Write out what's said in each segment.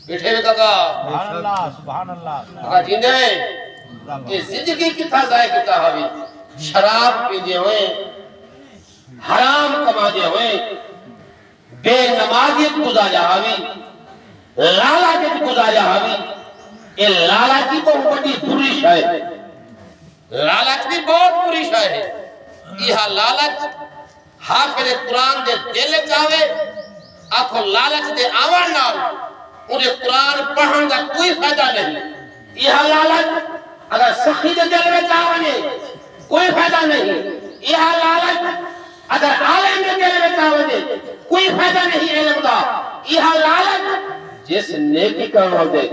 بیٹھے میں کہا سبحان اللہ سبحان اللہ کہا جیندے یہ زندگی کتھا ضائع کتا ہوئی شراب پی دے ہوئے حرام کما دے ہوئے بے نمازیت گزارا ہوئی لالچ گزارا ہوئی یہ لالچ کی بہت بڑی بری شے ہے لالچ بھی بہت بری شے ہے یہ لالچ حافظ قرآن دے دل چاہے آکھو لالچ دے آوان نال انہیں قرآن پڑھن کا کوئی فائدہ نہیں یہ لالچ اگر سخی دے دل میں چاہے کوئی فائدہ نہیں یہ لالچ اگر عالم دے دل میں چاہے کوئی فائدہ نہیں علم دا یہ لالچ جس نیکی کرنا دے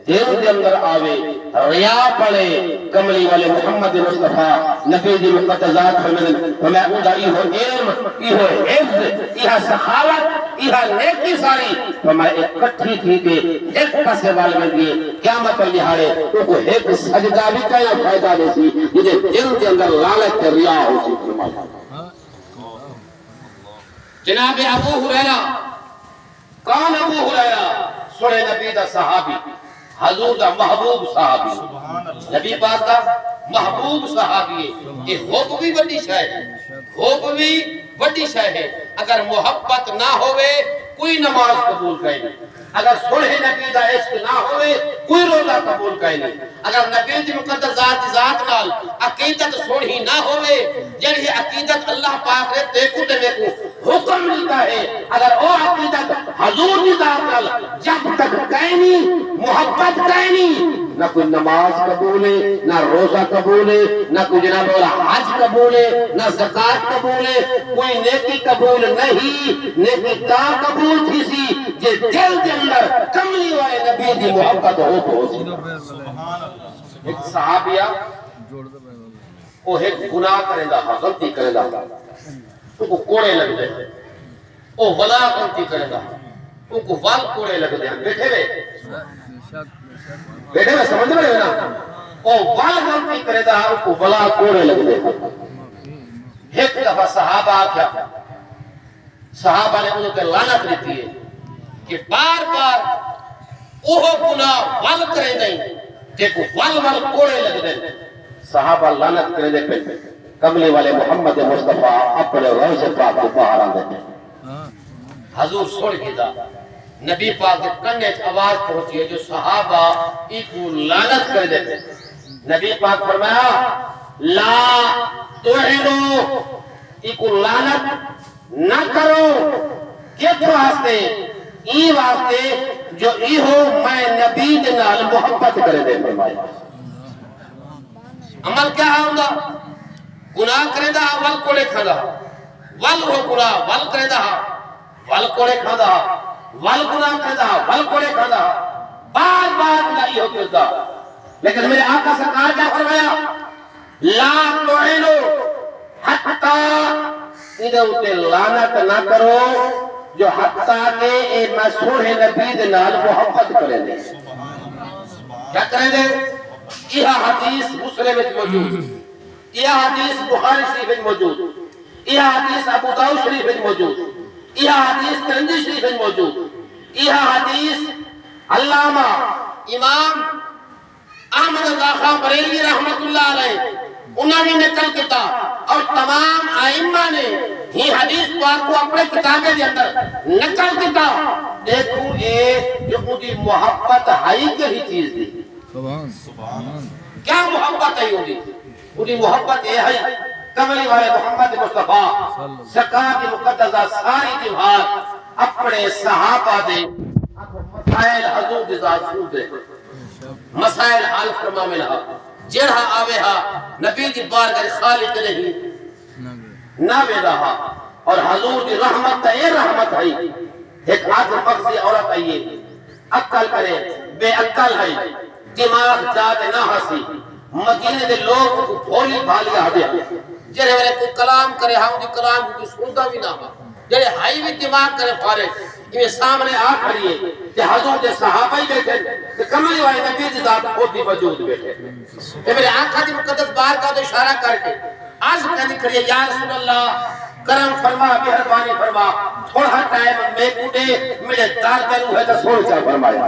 دل دے اندر آوے ریا پڑے کملی والے محمد مصطفیٰ نبی دی مقدسات ہمیں اوندا ایہو علم ایہو حفظ ایہا سخاوت ایہا نیکی ساری ہمیں اکٹھی تھی کہ ایک پسے والے میں دیئے قیامت لہارے تو کو ایک سجدہ بھی کیا فائدہ دے سی جنہیں دل دے اندر لالچ ریا ہو سی جناب ابو ہریرہ کون ابو ہریرہ سنے نبی دا صحابی حضور دا محبوب صحابی نبی پاک دا محبوب صحابی ہے یہ حب بھی بڑی شے ہے حب بھی بڑی شے ہے اگر محبت نہ ہوئے کوئی نماز قبول کرے نہیں اگر سلح نبی دا عشق نہ ہوئے کوئی روزہ قبول کرے نہیں اگر نبی دی مقدس ذات نال عقیدت سلحی نہ ہوئے جنہی عقیدت اللہ پاک نے دیکھو تے دیکھو حکم ملتا ہے اگر وہ عقیدت حضور دی ذات نال جب تک کہے نہیں محبت کہے نہیں نہ کوئی نماز قبول ہے نہ روزہ قبول ہے نہ کوئی جناب والا حج قبول ہے نہ زکات قبول ہے کوئی نیکی قبول نہیں نیکی تا قبول تھی سی جے دل دے اندر کملی والے نبی دی محبت ہو تو سی ایک صحابیہ وہ ایک گناہ کرے دا غلطی کرے دا تو کو کوڑے لگ دے وہ ولا غلطی کرے دا ان کو وال کوڑے لگ دے بیٹھے ہوئے سمجھ رہے ہیں نا وہ وال غلطی کرے دا ان کو ولا کوڑے لگ دے ایک دفعہ صحابہ کیا صحابہ نے انہوں کے لعنت دیتی ہے کہ بار بار اوہ گناہ وال کرے نہیں دیکھو وال کوڑے لگ دے صحابہ لعنت کرے دے پہ کملی والے محمد مصطفیٰ اپنے روز پاک کو پہارا دیتے حضور سوڑ کی دا نبی پاک کے کنے آواز پہنچی ہے جو صحابہ ایکو لعنت کر دیتے نبی پاک فرمایا لا توہنو ایکو لعنت نہ کرو کس واسطے ای واسطے جو ای ہو میں نبی دنال محبت کرے دے فرمایا عمل کیا ہے ہوگا گناہ کرے دا ول کوڑے کھانا ول ہو گناہ ول کرے دا ول کوڑے کھانا ول گناہ کرے دا ول کوڑے کھانا بار بار گناہی ہو کرتا لیکن میرے آقا سرکار کیا فرمایا لا توہنو حتی ادھے اتے لعنت نہ کرو جو حتی کہ اے مسعود نبی دنال محبت کرے دے کیا کرے دے یہ حدیث مسلم میں موجود یہ حدیث بخاری شریف میں موجود یہ حدیث ابو داؤد شریف میں موجود یہ حدیث ترمذی شریف میں موجود یہ حدیث علامہ امام احمد رضا خان بریلوی رحمت اللہ علیہ انہوں نے نقل کیا اور تمام ائمہ نے یہ حدیث پاک کو اپنے کتابیں کے اندر نقل کیا دیکھو یہ جو ان محبت ہائی کے ہی چیز دی سبحان کیا محبت ہے انہی محبت یہ ہے کملی والے محمد مصطفیٰ سرکار کی مقدسہ ساری جہاد اپنے صحابہ دے مسائل حضور کی ذات سو دے مسائل حال فرما میں لہا جڑھا آوے ہا نبی دی بارگاہ خالق نہیں نہ بے رہا اور حضور کی رحمت ہے رحمت ہے ایک آدھ مقصی عورت آئیے عقل کرے بے عقل ہے دماغ جاتے نہ ہسی مدینے دے لوگ کو بھولی بھالی آدھے جڑے میرے کوئی کلام کرے ہم دی کلام کو سنتا بھی نہ ہوا جڑے ہائی بھی دماغ کرے فارغ یہ سامنے آ کھڑیے کہ حضور کے صحابہ ہی بیٹھے کہ کملی والے نبی دی ذات خود بھی وجود بیٹھے کہ میرے آنکھا دی مقدس بار کا تو اشارہ کر کے آج کہنے کھڑیے یا رسول اللہ کرم فرما مہربانی فرما تھوڑا ٹائم میں کوٹے میرے دار پہلو ہے تو سوڑ چاہ فرمایا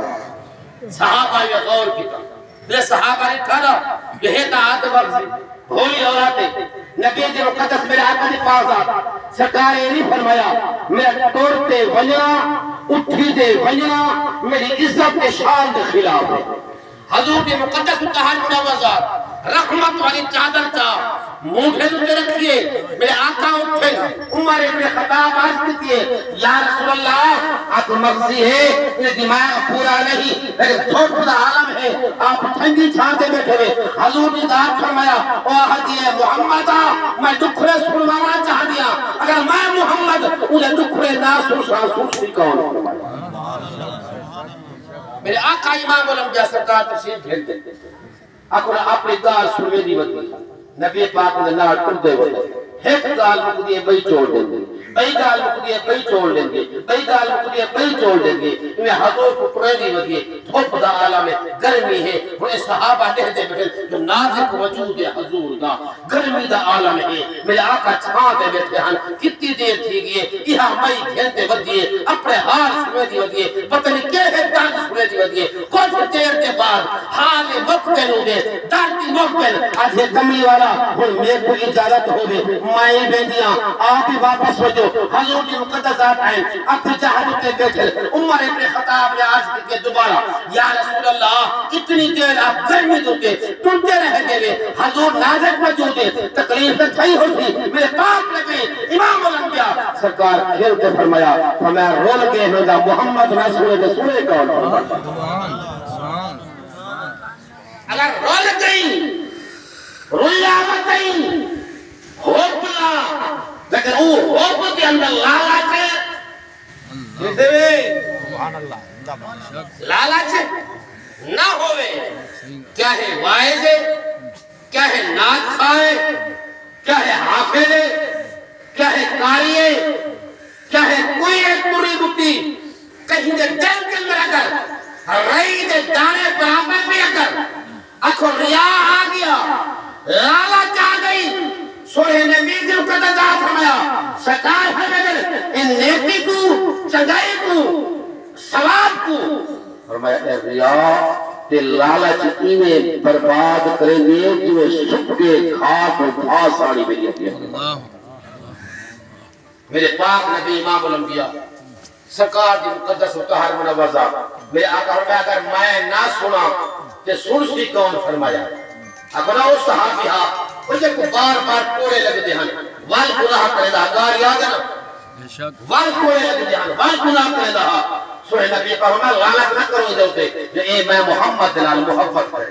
صحابہ یہ غور کیتا میرے صحابہ نے کھانا یہ دعات وقت بھولی عورتیں نبی جی مقدس میرے آقا دی پاس آتا سرکار یہ نہیں فرمایا میرا توڑتے ونجنا اٹھی دے ونجنا میری عزت کے شان دے خلاف ہے حضور کے مقدس اتحاد منوزات رحمت والی چادر چاہ موٹھے دوتے رکھئے میرے آقا اٹھے عمر ابن خطاب آج کہتی ہے یا رسول اللہ آپ مغزی ہے یہ دماغ پورا نہیں لیکن تھوڑ خدا عالم ہے آپ ٹھنگی چھانتے بیٹھے ہوئے حضور نے ذات فرمایا او احدی محمد میں دکھرے سنوانا چاہ دیا اگر میں محمد انہیں دکھرے نہ سوچی کون میرے آقا امام الانبیاء سرکار تشریف بھیج دیتے اپنے دار سنوے دی وقت نبی پاک نے نار ٹردے ہوئے ایک گال مقدیے بئی چھوڑ دیں گے بئی گال مقدیے بئی چھوڑ دیں گے بئی گال مقدیے بئی چھوڑ دیں گے انہیں حضور کو پرینی وقیے تھوپ دا عالم ہے گرمی ہے انہیں صحابہ دہتے بیٹھے جو نازک وجود حضور دا گرمی دا عالم ہے میرے آقا چھانتے بیٹھے ہن کتنی دیر تھی گئے یہاں مئی گھنٹے ودیے اپنے ہار سنے دی ودیے پتہ نہیں کیا ہے درد سنے دی ودیے کچھ دیر کے بعد حال مقبل ہو گئے دردی مقبل آج یہ کملی والا ہن میرے کو اجازت ہو گئے مائیں بیندیاں آپ ہی واپس ہو جو حضور کی مقدسات آئیں اپنی جہاد کے بیٹھے عمر ابن خطاب نے آج کے دوبارہ یا رسول اللہ اتنی دیر آپ گرمی دوتے ٹوٹتے رہ گئے حضور نازک موجود ہے تکلیف میں تھئی ہوتی میرے پاک نبی امام الانبیاء سرکار کھیل کے فرمایا رول کے ہوگا محمد نہ سنے تو سنے کون اگر رول گئی رویا بتائی ہوپلا لیکن وہ ہوپ کے اندر لالچ لالچ نہ ہوئے کیا ہے وائز کیا ہے ناک کھائے کیا ہے حافظ کیا ہے قاری کیا ہے کوئی ایک پوری بٹی کہیں دے دل کے اندر اگر رئی دے دانے برابر بھی اگر اکھو ریا آ گیا لالچ آ گئی سوئے نبی کی مقدسات فرمایا سرکار فرمایا ان نیکی کو چنگائی کو ثواب کو فرمایا اے ریا تے لالچ انہیں برباد کریں گے جو سب کے کھاک اور بھاس آڑی میں لیتی ہے میرے پاک نبی امام الانبیاء سرکار دی مقدس و طاہر منوزہ میرے آقا فرمایا اگر میں نہ سنا تے سن سی کون فرمایا اپنا اس صحابیہ مجھے کو بار بار کوڑے لگ دے ہن وال گناہ کرے دا گار یاد ہے نا وال کوڑے لگ دے ہن وال گناہ کرے دا سوئے نبی فرمایا لعنت نہ کرو دے ہوتے جو اے میں محمد نال محبت کرے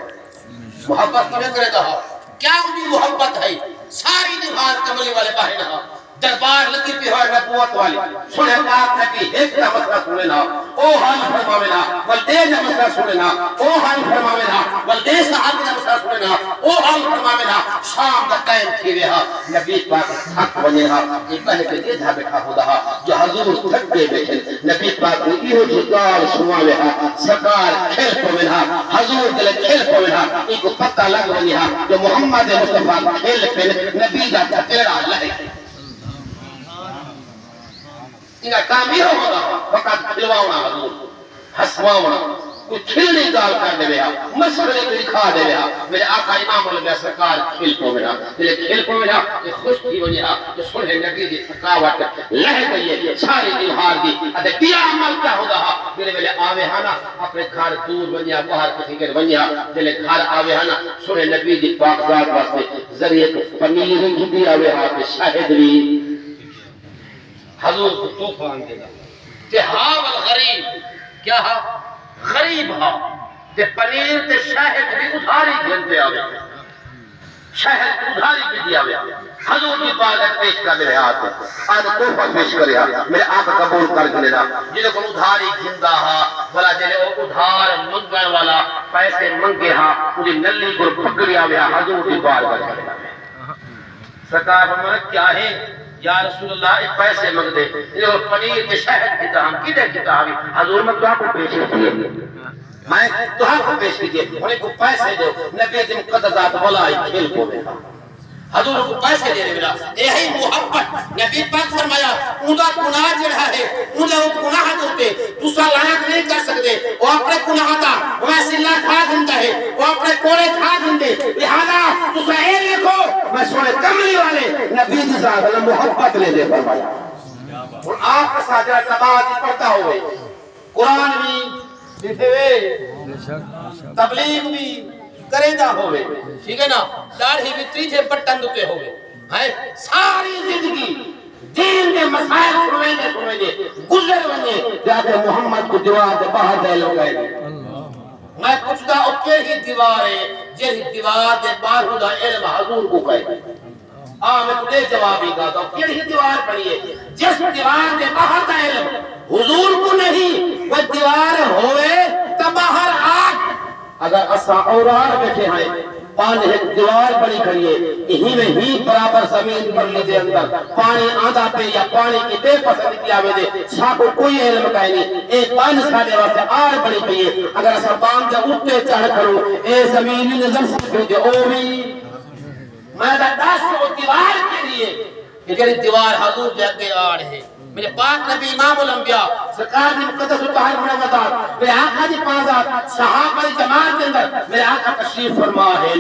محبت کیوں کرے دا کیا ان کی محبت ہے ساری دیوار کملی والے باہر نہ دربار لگی پہ ہوئے نبوت والی سنے پاک نبی ایک نہ مسئلہ سنے نا او حال فرماوے نا والدے نہ مسئلہ سنے نا او حال فرماوے نا والدے صحابی نہ مسئلہ سنے نا او حال فرماوے نا شام دا قائم تھی رہا نبی پاک حق بنے رہا ایک پہلے پہ یہ دھا بیٹھا ہو رہا جو حضور تھک گئے بیٹھے نبی پاک نے یہ جدال سنوالے ہا سرکار کھیل پوے رہا حضور دل کھیل پوے رہا ایک پتہ لگ بنی رہا جو محمد مصطفیٰ کھیل پہ نبی دا تیرا لہے انہا کامی ہو گا وقت کھلواؤنا حضور حسواؤنا کوئی کھلنی گال کر دے بیا مسئلے کو دکھا دے بیا میرے آقا امام الانبیاء سرکار کھل کو میرا میرے کھل کو میرا یہ خوش تھی ونی رہا جو سنہ نبی دی تھکاوٹ لہ گئی ہے ساری دیوہار دی ادھے کیا عمل کیا ہو گا میرے آوے ہانا اپنے گھر دور ونیا باہر کسی کے ونیا میرے گھر آوے ہانا سنہ نبی دی پاک ذات واسطے ذریعے پنیر بھی آوے ہاں پہ شاہد بھی حضور کو توفان دے گا کہ ہاں والغریب کیا ہاں غریب ہاں کہ پنیر تے شاہد بھی ادھاری گھنتے آوے شاہد ادھاری بھی دیا ہوئے حضور کی بات پیش کر رہے آتے آج توفہ پیش کر رہا میرے آقا قبول کر کے رہا جنہیں کو ادھاری گھندا ہاں بلا جنہیں وہ ادھار منگن والا پیسے منگے ہاں انہیں نلی کو پکڑی آوے حضور کی بات کر رہا سرکار فرمایا کیا ہے یا رسول اللہ ایک پیسے مگ دے یہ پنیر کے شہد کی تاہم کی دے کی تاہمی حضور میں تو آپ کو پیش کیے میں تو آپ کو پیش کیے انہیں کو پیسے دو نبی دی مقدسات بلائی کھیل کو دے حضور کو پیسے دے میرا یہی محبت نبی پاک فرمایا انہا گناہ جڑا ہے انہا گناہ ہوتے دوسرا لعنت نہیں کر سکتے وہ اپنے گناہ تھا سونے کملی والے نبی صلی اللہ علیہ وسلم محبت لے دے فرمایا اور آپ کا ساتھ نماز پڑھتا ہوئے قرآن بھی بیٹھے ہوئے تبلیغ بھی کریدا ہوئے ٹھیک ہے نا داڑھی بھی تیجے بٹن دکے ہوئے ساری زندگی دین کے مسائل سنویں دے گزر ونے جاتے محمد کو دیوار دے باہر دے لگائے میں کچھ دا اکے ہی دیوار ہے جیسی دیوار دے باہر دا علم حضور کو کہے میں تجھے جوابی گا تو کیڑی دیوار پڑی ہے جس دیوار دے باہر دا علم حضور کو نہیں وہ دیوار ہوئے تو باہر آگ اگر اسا اورار بیٹھے ہیں پانی ایک دیوار بڑی کریے ہی میں ہی برابر زمین پر لیتے اندر پانی آدھا پہ یا پانی کی بے پسند کیا میں دے ساکو کوئی علم کہیں نہیں ایک پانی سالے واسے آر بڑی پہیے اگر اسا پان جا اٹھتے چڑھ کرو اے زمینی نظر سکتے دے او بھی میں دا دس وہ دیوار کے لیے کہ دیوار حضور دے اگے آڑ ہے میرے پاک نبی امام الانبیاء سرکار دی مقدس الطاہر منوّرات میرے آقا دی پانزات صحابہ دی جماعت کے اندر میرے آقا تشریف فرما ہے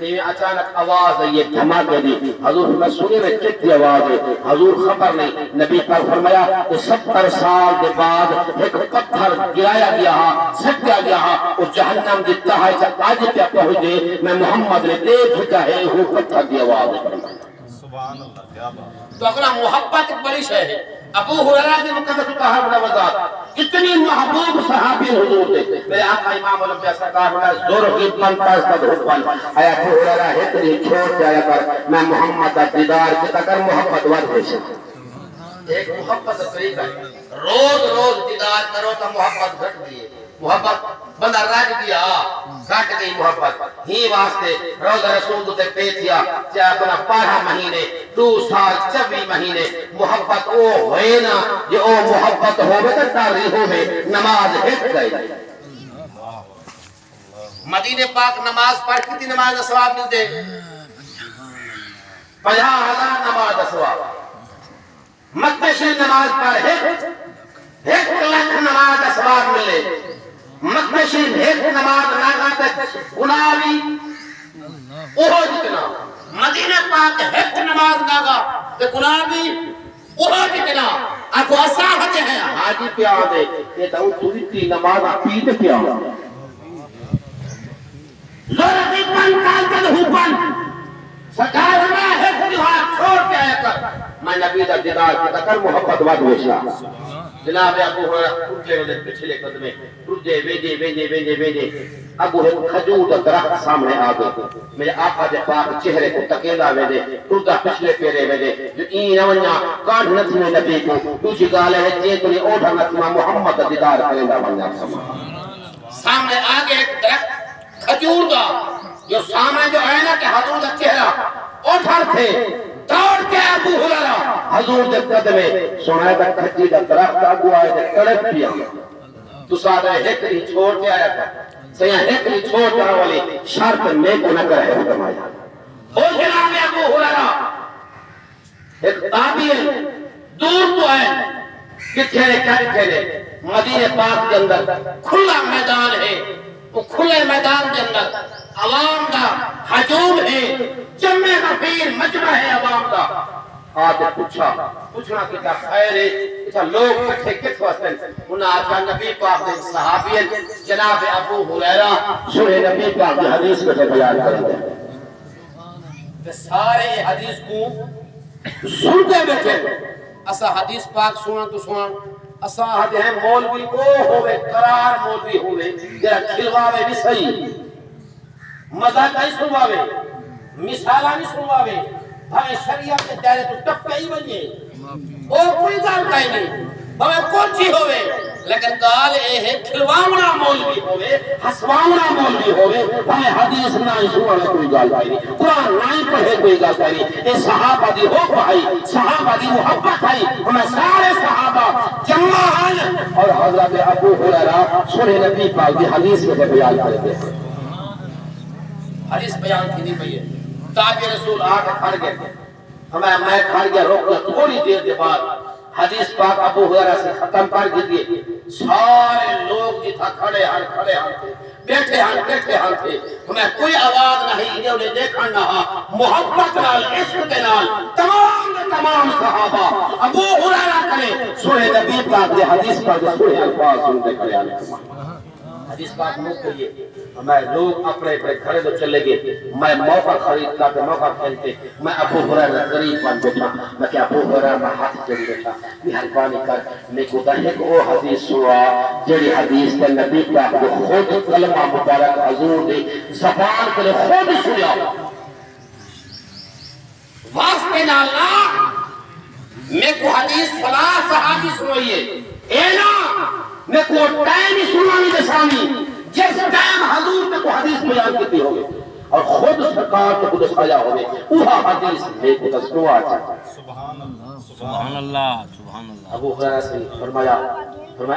کہ اچانک آواز ہے یہ دھماکے دی حضور میں سنے میں کتنی آواز ہے حضور خبر نہیں نبی پر فرمایا کہ 70 سال کے بعد ایک پتھر گرایا گیا سٹیا گیا اور جہنم دی تہائی سے آج پہ پہنچے میں محمد نے دیکھ چاہے وہ پتھر دی آواز ہے سبحان اللہ کیا بات تو اپنا محبت بڑی شے ہے ابو ہریرہ کے مقدس الطاہر منوّرات اتنی محبوب صحابی حضور دے میرے آقا امام الانبیاء سرکار ہونا زور کی پنپاس کا دھوپان آیا ابو ہریرہ اتنی چھوڑ جایا کر میں محمد کا دیدار کی تکر محبت ود ہوشے ایک محبت طریقہ ہے روز روز دیدار کرو تو محبت گھٹ دیئے محبت بندہ رج گیا گھٹ گئی محبت ہی واسطے روز رسول تے پیتیا چاہے اپنا 12 مہینے 2 سال 24 مہینے محبت او ہوئے نا یہ او محبت ہوئے تو تاری ہوئے نماز ہٹ گئی مدینہ پاک نماز پڑھ کتنی نماز کا ثواب ملتے 50,000 نماز کا ثواب مکہ شریف نماز پڑھ 1 لاکھ نماز کا ثواب ملے مکہ شریف ایک نماز ناگا تک گناہی اوہ جتنا مدینہ پاک ایک نماز ناگا تک گناہی اوہ جتنا آپ کو اصاحت ہے حاجی پہ آدھے یہ تو توری تی نماز پیتے پہ آدھے زورتی پن کالتن ہوپن سکار میں ہے خودوار چھوڑ کے آیا کر میں نبی دا دیدار کی تکر محبت واد ہوشا جناب ابو ہریرہ اٹھے ہوئے پچھلے قدمے رجے ویجے ابو کھجور دا درخت سامنے آ گئے میرے آقا دے پاک چہرے کو تکیلا ویجے ٹوٹا پچھلے پیرے ویجے جو این ونیا کاٹ نتمے نبی کو دوسری گال ہے چیتنی اوڑھا نتمہ محمد دیدار کرندہ ونیا سامنے آ گئے ایک درخت کھجور دا جو سامنے جو ہے نا کہ حضور دا چہرہ اوٹھر تھے دوڑ کے ابو ہریرہ حضور دے قدمے سنائے دا کھجی دا درخت آگو آئے دے کڑک پیا تو ساتھ ہے ہکری چھوڑ کے آیا تھا سیاں ہکری چھوڑ کر والی شرط میں کو نہ کرے فرمایا او جناب ابو ہریرہ ایک تابعی ہے دور تو ہے کتھے کیا کہے مدینہ پاک کے اندر کھلا میدان ہے وہ کھلے میدان کے اندر عوام کا ہجوم ہے جمع غفیر مجمع ہے عوام کا آتے پوچھنا کہ کیا خیر ہے اچھا لوگ کٹھے کت واسطے انہاں آتا نبی پاک دے صحابی جناب ابو ہریرہ سورہ نبی پاک دے حدیث کو بیان کرتے ہیں سارے حدیث کو سنتے بیٹھے اسا حدیث پاک سنا تو سنا اسا حدیث ہیں مولوی کو ہوئے قرار مولوی ہوئے جرا کھلواوے بھی صحیح مزاق نہیں سنواوے مثالہ نہیں سنواوے بھائی شریعت کے دائرے تو ٹپکے ہی بنیے اور کوئی گال کہیں نہیں بھائی کوچی ہوئے لیکن گال اے ہے کھلواونا مولوی ہوئے حسواونا مولوی ہوئے بھائی حدیث نہیں سنواوے کوئی گال کہیں نہیں قرآن نہیں پڑھے کوئی گال کہیں نہیں اے صحابہ دی ہو پائی صحابہ دی محبت ہے ہمیں سارے صحابہ جمع ہیں اور حضرت ابو ہریرہ سورہ نبی پاک دی حدیث میں بیان کرتے ہیں حدیث بیان کی نہیں پئی ہے تابع رسول آگے کھڑ گئے میں کھڑ گیا روک گیا تھوڑی دیر کے بعد حدیث پاک ابو ہریرہ سے ختم کر دیئے سارے لوگ جتھا کھڑے ہن بیٹھے ہاں تھے میں کوئی آواز نہیں انہوں نے دیکھا نہ محبت نال عشق کے نال تمام صحابہ ابو ہریرہ کرے سورہ نبی پاک دے حدیث پاک دے سورہ الفاظ سنتے کرے حدیث پاک مجھ کے لیے میں لوگ اپنے گھرے تو چلے گئے میں موقع خرید کرتے موقع کھیلتے میں ابو ہریرہ قریب بن بیٹھا میں کہ ابو ہریرہ میں ہاتھ جڑی بیٹھا مہربانی کر لیکن دہیک وہ حدیث ہوا جڑی حدیث کے نبی پاک جو خود کلمہ مبارک حضور نے زبان کے خود سنیا واسطے نالا میں کو حدیث فلاں صحابی سنوئیے اے نا میں کو ٹائم ہی سنوانی دسانی جیسے ٹائم حضور میں کو حدیث بیان کرتی ہوگی اور خود سرکار کے قدس آیا ہوگی اوہا حدیث میں کو تسنوا چاہتا سبحان اللہ سبحان اللہ سبحان اللہ ابو ہریرہ سے فرمایا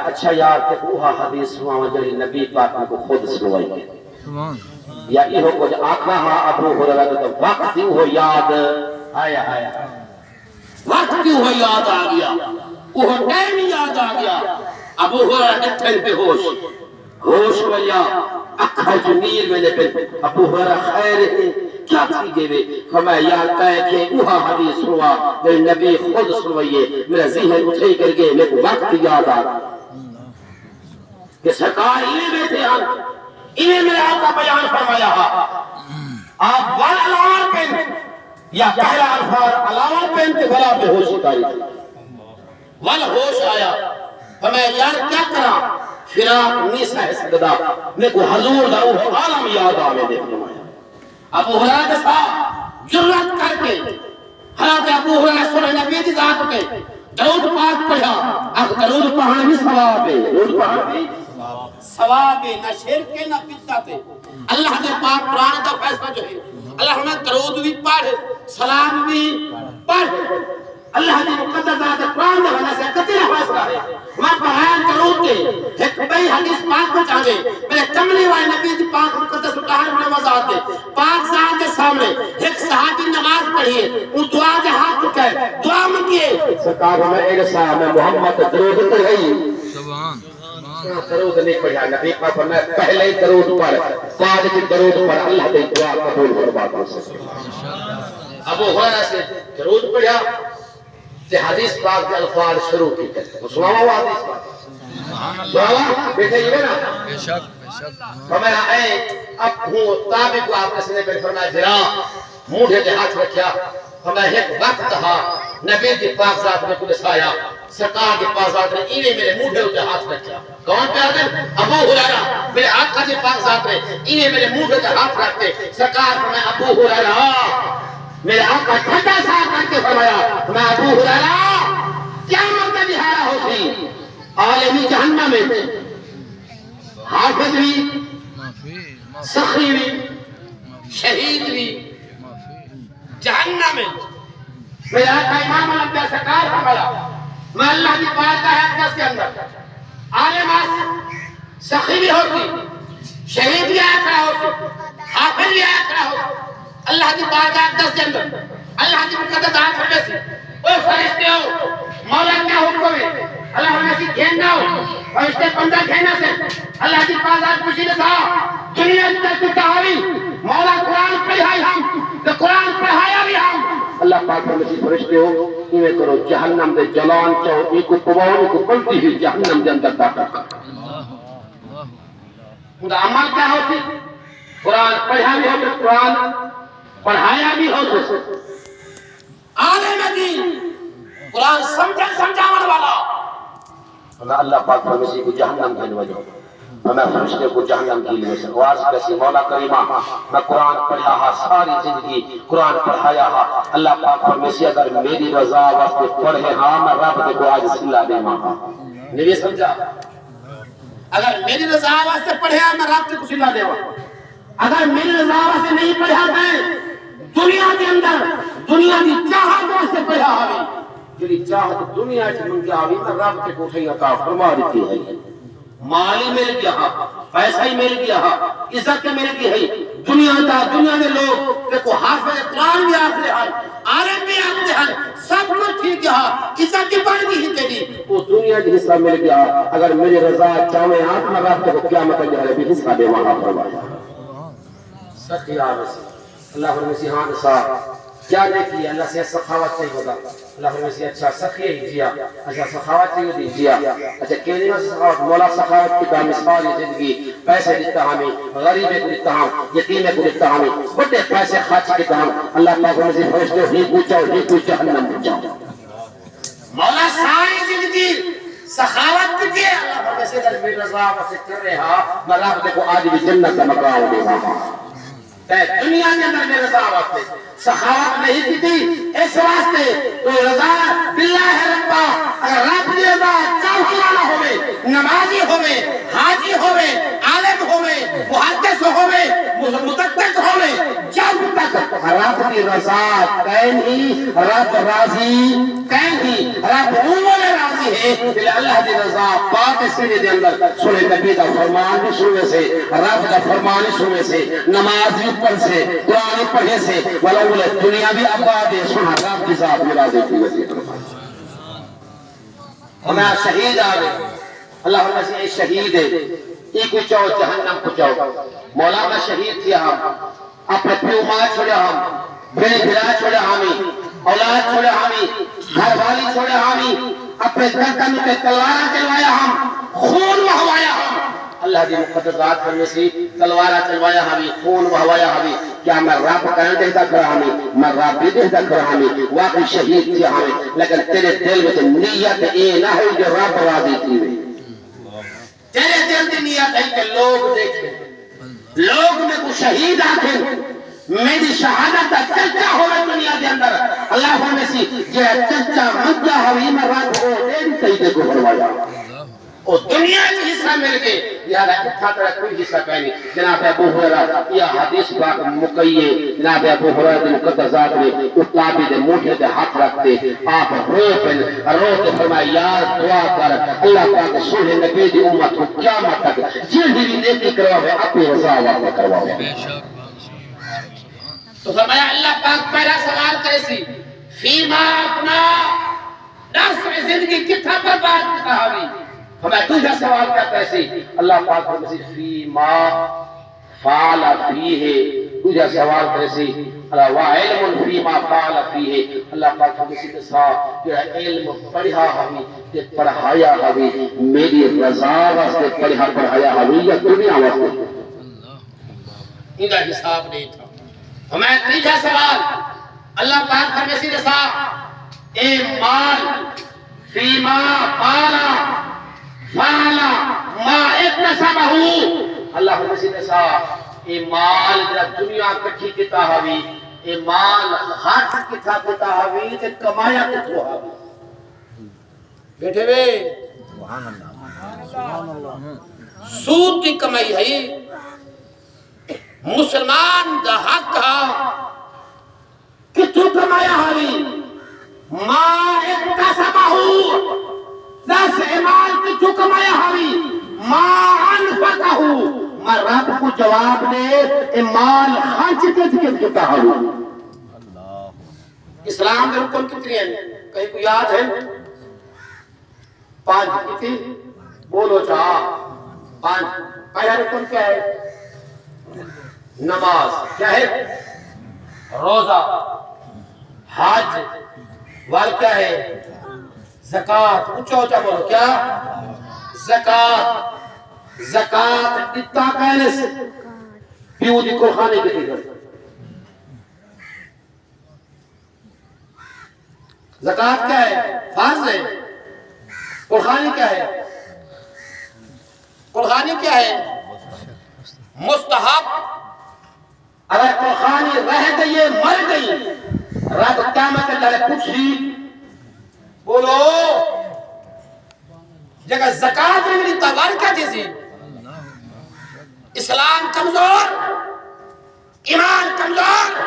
اچھا یار کہ اوہا حدیث سنوا جڑی نبی پاک میں کو خود سنوائی گئی یا یہ کو جو آخنا ہاں ابو ہریرہ تو وقت ہی ہو یاد آیا وقت کیوں ہو یاد آ گیا وہ ٹائم یاد آ گیا ابو ہریرہ نٹھن پہ ہوش ویا اکھا جو نیر میں لیکن ابو ہریرہ خیر ہے کیا تھی گئے وے فرمایا یاد کہے کہ اوہا حدیث ہوا میرے نبی خود سنوئیے میرا ذہن اٹھے کر گئے میرے کو وقت یاد آ گیا کہ سرکار انہیں بیٹھے ہم انہیں میرے آقا بیان فرمایا آپ والعلامہ پہن یا پہلا الفاظ علامہ پہن کے بلا پہ ہوش اتاری تھی والہوش آیا فرمایا یار کیا کرا فراق نیسا ہے سکدہ میں کو حضور دا وہ عالم یاد آمیں دے فرمایا ابو ہریرہ کے ساتھ جرات کر کے حالات ابو ہریرہ سورہ نبی دی ذات کے درود پاک پڑھا اب درود پڑھنا بھی ثواب ہے درود پڑھنا بھی ثواب ہے نہ شرک ہے نہ بدعت ہے اللہ کے پاک قرآن کا فیصلہ جو ہے اللہ ہمیں درود بھی پڑھ سلام بھی پڑھ اللہ کی مقدس ذات قرآن کا وجہ سے کتنا فیصلہ ہے میں بیان درود کے ایک بئی حدیث پاک کو چاہے میرے کملی والے نبی کی پاک مقدس مطہر میں وضاحت دے پاک ذات کے سامنے ایک صحابی نماز پڑھیے وہ دعا کے ہاتھ اٹھائے دعا مانگیے سرکار ہمیں ایک صاحب محمد درود پڑھائی سبحان درود نہیں پڑھا نبی پاک فرمایا پہلے ہی درود پڑھ بعد کی درود پڑھ اللہ کی دعا قبول فرما دے ابو ہریرہ سے درود پڑھا تے حدیث پاک کے الفاظ شروع کی وہ سناوا ہوا حدیث پاک سناوا بیٹھے یہ نا بے شک فرمایا اے اب ہوں تابع کو آپ نے سنے پہ فرمایا جرا موڑے کے ہاتھ رکھیا فرمایا ایک وقت تھا نبی کی پاک ذات میں قدس آیا سرکار کے پاس ذات نے انہیں میرے موڑے ہوتے ہاتھ رکھیا کون پہ آدم ابو ہریرہ میرے آقا کے پاس ذات نے انہیں میرے موڑے ہوتے ہاتھ رکھتے سرکار فرمایا ابو ہریرہ میرے آقا ٹھٹا سا کر کے فرمایا میں ابو ہریرہ قیامت کا دہاڑا ہوتی عالمی جہنم میں حافظ بھی سخی بھی شہید بھی جہنم میں میرے آقا امام الانبیاء سرکار فرمایا میں اللہ کی بات کا حقیقت کے اندر عالم سخی بھی ہوتی شہید بھی آیا کھڑا ہوتی حافظ بھی آیا کھڑا ہوتی اللہ کی بارگاہ دس کے اندر اللہ کی مقدس ذات فرمے سے اوہ فرشتے ہو مولا کیا حکم ہے اللہ ہمیں سے گھیننا ہو فرشتے بندہ گھینا سے اللہ کی بارگاہ پوچھی نہ تھا دنیا اندر تو تحاوی مولا قرآن پڑھائی ہم تو قرآن پڑھایا بھی ہم اللہ پاک فرمے سے فرشتے ہو انہیں کرو جہنم دے جلان چاہو ایک کو پواؤ ایک کو پلتی ہوئی جہنم دے اندر داخل کر ان عمل کیا ہوتی قرآن پڑھا بھی ہو قرآن پڑھایا بھی ہو عالم دین قرآن سمجھاون والا اللہ پاک فرمایا کو جہنم کی وجہ میں فرشتے کو جہنم کی وجہ سے آواز کیسی مولا کریمہ میں قرآن پڑھا ہا ساری زندگی قرآن پڑھایا ہا اللہ پاک فرمایا اگر میری رضا واسطے پڑھے ہاں میں رب کو آج صلہ دے ماں نہیں سمجھا اگر میری رضا واسطے پڑھے ہاں میں رب کو صلہ دے ماں اگر میری رضا واسطے نہیں پڑھا ہے دنیا کے اندر دنیا کی چاہت واسطے پڑھا ہوئی جڑی چاہت دنیا کی منگیا ہوئی میں رب کے کوٹھے عطا فرما دیتی ہے مال ہی مل گیا پیسہ ہی مل گیا عزت مل گئی ہے دنیا دے لوگ دیکھو حافظ قرآن بھی آخر حال عالم بھی آخر حال سب کچھ ٹھیک ہے عزت کی بڑھ گئی ہی تیری وہ دنیا کی حصہ مل گیا اگر میری رضا چاہے ہاتھ میں رکھ تو قیامت کے دن بھی حصہ دے وہاں فرمایا سخی اللہ مسیحان صاحب کیا دیکھیے اللہ سے سخاوت نہیں ہوگا اللہ فرمائے سے اچھا سخی ہے جیا اچھا سخاوت نہیں ہوتی جیا اچھا کہنے میں سخاوت مولا سخاوت کی بامثال زندگی پیسے دیتا ہمیں غریبے کو دیتا ہم یتیمے کو دیتا ہمیں بڑے پیسے خرچ دیتا ہم اللہ پاک فرمائے سے فرشتے ہی پوچھاؤ جہنم پوچھاؤ مولا ساری زندگی سخاوت کی دی اللہ فرمائے سے اگر میری رضا سے کر رہا میں رب دیکھو آج بھی جنت کا مقام دے گا دنیا کے اندر میں رضا واسطے سخاوت نہیں کی تھی اس واسطے تو رضا باللہ ربا اگر رب کی رضا چاہنے والا ہوئے نمازی ہوئے حاجی ہوئے عالم ہوئے محدث ہوئے متقد ہوئے جب تک رب کی رضا کہیں ہی رب راضی کہیں ہی رب عمر راضی ہے کہ اللہ کی رضا پاک سینے دے اندر سورہ نبی کا فرمان بھی سننے سے رب کا فرمان سننے سے نماز بھی پڑھ سے قرآن پڑھے سے ولو دنیا بھی آباد ہے سنا رب کی ذات میں راضی کی وجہ ہمیں شہید آگے اللہ فرمائے سے شہید ہے یہ کچھو جہنم کچھو مولا میں شہید تھی ہم اپنے پیو ماں چھوڑے ہم بھیڑ بھیڑا چھوڑے ہمیں اولاد چھوڑے ہمیں گھر والی چھوڑے ہمیں اپنے دھرکن پہ تلوارہ چلوایا ہم خون بہوایا ہم اللہ کی مقدس ذات میں سے تلوارہ چلوایا ہمیں خون بہوایا ہمیں کیا میں رب کہاں دیتا کرا ہمیں میں رب بھی دیتا کرا ہمیں واقعی شہید تھی ہمیں لیکن تیرے دل میں نیت اے نہ ہوئی جو رب راضی تھی تیرے دل کی نیت ہے کہ لوگ دیکھیں لوگ میں کو شہید آکھیں میری شہادت چرچا ہوئے دنیا کے اندر اللہ فرمائے سی یہ چرچا مجھا ہوئی میں رب ہو دین تیدے کو فرمایا اور دنیا کی حصہ مل گئے لہذا اتھا طرح کوئی حصہ کہنی جناب ابو حریرہ یا حدیث پاک مقیے جناب ابو حریرہ مقدس ذات میں اتابی دے موٹھے دے ہاتھ رکھتے آپ رو کے فرمائے یار دعا کر اللہ پاک سونے نبی دی امت کو قیامت تک جلدی بھی نیکی کرواوے اپنی رضا واقع کرواوے تو فرمایا اللہ پاک پہلا سوال کرے سی فیما اپنا نفس میں زندگی کتنا برباد کتا ہوئی ہمیں دوسرا سوال کرتا ہے سی اللہ پاک فرمایا سی فیما فعل فیہ دوسرا سوال کرے سی وعلم فیما فعل فیہ اللہ پاک فرمایا سی نسا جو علم پڑھا ہمیں پڑھایا ہمیں میری رضا واسطے پڑھایا ہمیں یا دنیا واسطے ان کا حساب نہیں تھا ہمیں تیجا سوال اللہ پاک فرمائے سی رسا اے مال فیما فالا فالا ما اکتسبہو اللہ فرمائے سی رسا اے مال جب دنیا کٹھی کتا ہوئی اے مال خرچ کتا ہوئی تے کمایا کتو ہوئی بیٹھے وے سود کی کمائی ہے مسلمان دا حق کتھو کمایا ہوئی ما اکتسبہو دس امال کتھو کمایا ہوئی ما انفقہو میں رب کو جواب دے امال خرچ کتا ہوئی اسلام کے رکن کتنی ہیں کہیں کو یاد ہے 5 کتنی بولو چاہا 5 پہلا رکن کیا ہے نماز کیا ہے روزہ حج وال کیا ہے زکاة اونچا اونچا بولو کیا زکاة زکاة اتنا کہنے سے پیو دی قرخانے کے دیگر زکاة کیا ہے فرض ہے قرخانی کیا ہے قرخانی کیا ہے مستحب اگر قرخانی رہ گئی مر گئی رب قیامت اللہ کچھ ہی بولو جگہ زکاة رنگلی تغار کیا جیسی اسلام کمزور ایمان کمزور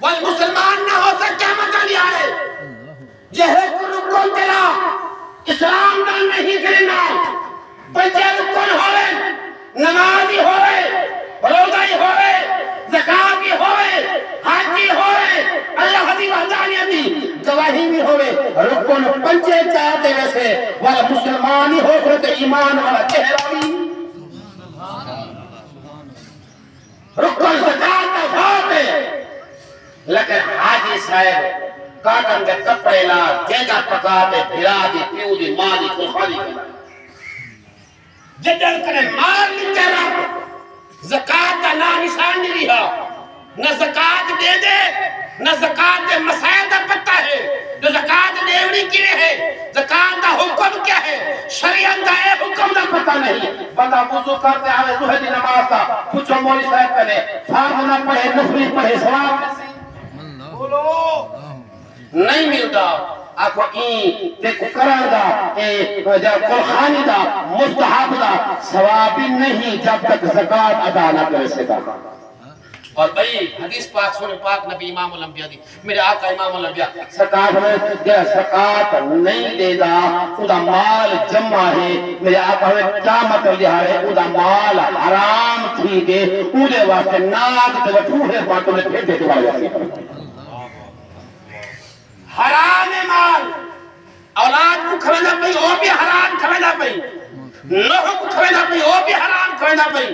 والمسلمان نہ ہو سکتا قیامت علی آئے یہ رکن تیرا اسلام کا نہیں کرنا پنچے رکن ہوئے نمازی ہوئے روزائی ہوئے ان پنچے چاہتے ویسے والا مسلمانی ہو کرتے ایمان والا چہرہ بھی رکن زکاة کا بات ہے لیکن حاجی صاحب کاٹن کے کپڑے لا جیگا پکاتے بھرا دی پیو دی ماں دی کھالی کرنا جدن کرے مار نہیں کہہ رہا زکاة کا نا نشان نہیں رہا نہ زکاة دے دے نہ زکاة مسائل کا پتہ ہے جو زکاة دیوڑی کیے ہے زکاة کا حکم کیا ہے شریعت کا اے حکم کا پتہ نہیں بندہ وضو کرتے آوے ظہر دی نماز کا پوچھو مولی صاحب کرے فرض نہ پڑھے نفلی پڑھے ثواب کیسی بولو نہیں ملتا آپ این دیکھو کران دا قرخانی دا مستحب دا ثوابی نہیں جب تک زکاة ادا نہ کرے سکتا اور بھئی حدیث پاک سنے پاک نبی امام الانبیاء دی میرے آقا امام الانبیاء زکاة ہمیں جہاں زکاة نہیں دے دا ادا مال جمع ہے میرے آقا ہمیں کیا مطلب لیا ہے ادا مال حرام تھی گے اودے واسطے ناک دے وٹوڑے باتوں میں پھر دے دوارے جاتی حرام مال اولاد کو کھوینا پئی وہ بھی حرام کھوینا پئی نوح کو کھوینا پئی وہ بھی حرام کھوینا پئی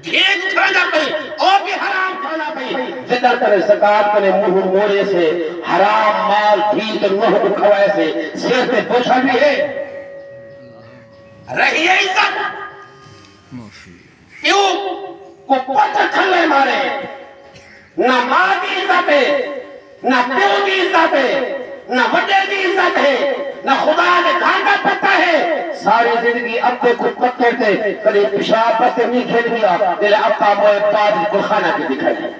گھیگ کھوینا پئی وہ بھی حرام کھوینا پئی جدر کرے زکاة کرے منہ مورے سے حرام مال گھیگ نوح کو کھوائے سے سیر پہ پوچھا بھی ہے رہی ہے عزت کیوں کو پتہ کھلے مارے نہ ماں کی عزت ہے نہ پیو کی عزت ہے نہ وڈے کی عزت ہے نہ خدا نے کھانا پتہ ہے ساری زندگی اپنے کو پتے تھے کلی پیشاب پتے نہیں کھیل گیا دل اپا موئے پاد گلخانہ کی دکھائی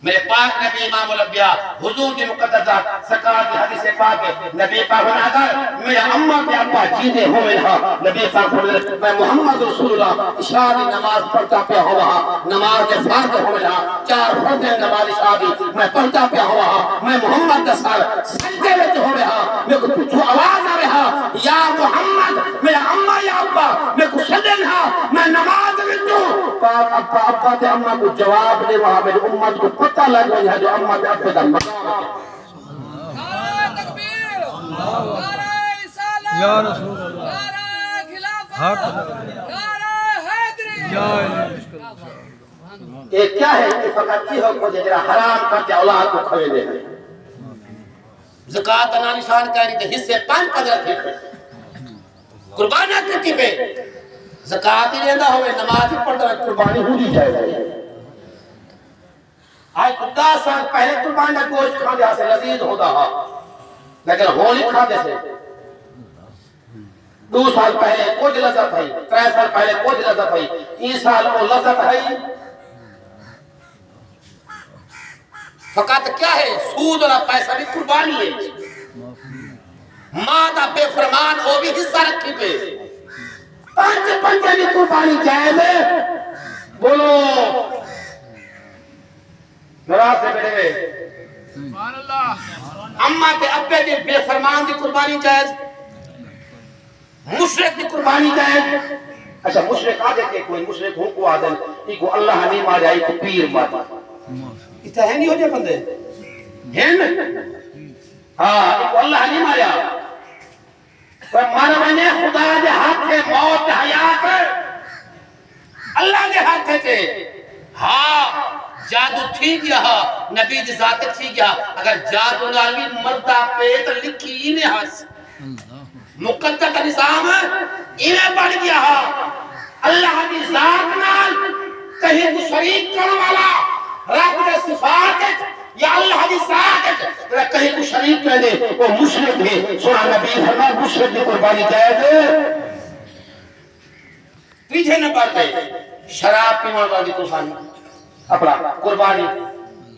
میرے پاک نبی امام الانبیاء حضور کی مقدسات زکاة کی حدیث پاک ہے نبی پاک ہونا اگر میرے اممہ کے ابا جیدے ہوئے رہا نبی پاک ہونے میں محمد رسول اللہ اشاری نماز پڑھتا پہ ہوا نماز کے فارغ ہوئے رہا 4 فرض نماز اشاری میں پڑھتا پہ ہوا میں محمد دسال سجدے وچ ہو رہا میں کو پچھو آواز آ رہا یا محمد میرے اممہ یا ابا میں کو سجن ہا میں نماز وچوں پاک ابا تے اممہ کو جواب دے وہاں میرے امت کو پتہ لگ رہی ہے جو اممہ پہ اپنے دا مقام نعرہ تکبیر نعرہ رسالت یا رسول اللہ نعرہ خلافت نعرہ حیدری یہ کیا ہے کہ فقط یہ حکم ہے جرا حرام کرتے اولاد کو کھوے دے زکاة انا نشان کہہ رہی تھے حصے 5 قدر تھے قربانہ کتی پہ زکاة ہی لیندہ ہوئے نماز ہی پڑھتا ہے قربانی ہو نہیں جائے آج 10 سال پہلے قربانہ گوشت کھا دیا سے لذیذ ہوتا ہا لیکن ہولی کھا دے سے 2 سال پہلے کچھ لذت ہے 3 سال پہلے کچھ لذت ہے 3 سال وہ لذت ہے فقط کیا ہے سود اور پیسہ بھی قربانی ہے ماں بے فرمان وہ بھی حصہ رکھی پہ 5 بھی قربانی جائز ہے بولو نراز سے بیٹھے گئے سبحان اللہ اممہ کے ابے دی بے فرمان دی قربانی جائز مشرک دی قربانی جائز اچھا مشرک آدھے کہ کوئی مشرک ہوں کو آدھے ایک کو اللہ نہیں مارا ایک کو پیر مارا اتنا ہے نہیں ہو جائے بندے ہے نا ہاں ایک کو اللہ نہیں مارا پر مانا میں نے خدا دے ہاتھ کے موت حیات اللہ دے ہاتھ کے ہاں جادو تھی گیا نبی دی ذات تھی گیا اگر جادو نالی مردہ پیت لکھی انہیں ہاس مقدر کا نظام انہیں پڑھ گیا اللہ دی ذات نال کہیں کو شریک کرنے والا رب دے صفات یا اللہ دی ذات کہیں کو شریک کر دے وہ مشرک ہے سونا نبی فرما مشرک دی قربانی جائز پیچھے نہ پڑھتے شراب پینے والی قربانی اپنا قربانی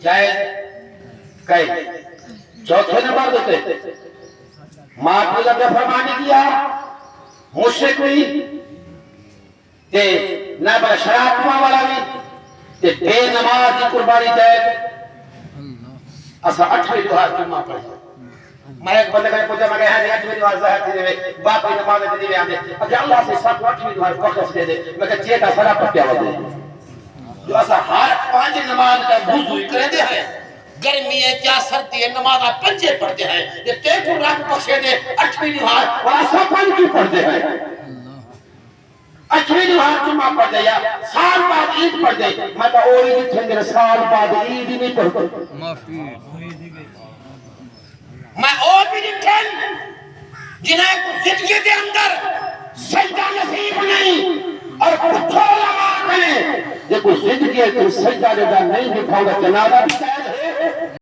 جائز کہے چوتھے نمبر دیتے ماں کو لگے فرمانی کیا مشرک ہوئی تے نہ بڑا شراب پینے والا بھی تے بے نماز کی قربانی جائز اسا 8ویں دوہار جمعہ پڑھے میں ایک بندے کا پوچھا میں کہا ہے 8ویں دوہار ظاہر تھی دے باقی نماز دی دے آندے اگر اللہ سے 8ویں دوہار بخش دے دے میں کہا چیتا سرا پٹیا ہو دے جو ایسا ہر 5 نماز کا وضو کرے دے ہیں گرمی ہے کیا سردی ہے نمازہ پنجے پڑھتے ہیں یہ تیکو رات بخشے دے 8ویں نماز اور سفن کی پڑھتے ہیں 8ویں نماز جمعہ پڑھ دے یا سال بعد عید پڑھ دے میں تو اوہی نہیں تھے میرے سال بعد عید ہی نہیں پڑھتے میں اور بھی نہیں تھے جنہیں کو زندگی دے اندر سجدہ نصیب نہیں اور پتھر لگا کریں یہ کوئی زندگی ہے کہ سجدہ دے نہیں دکھاؤں گا جنازہ بھی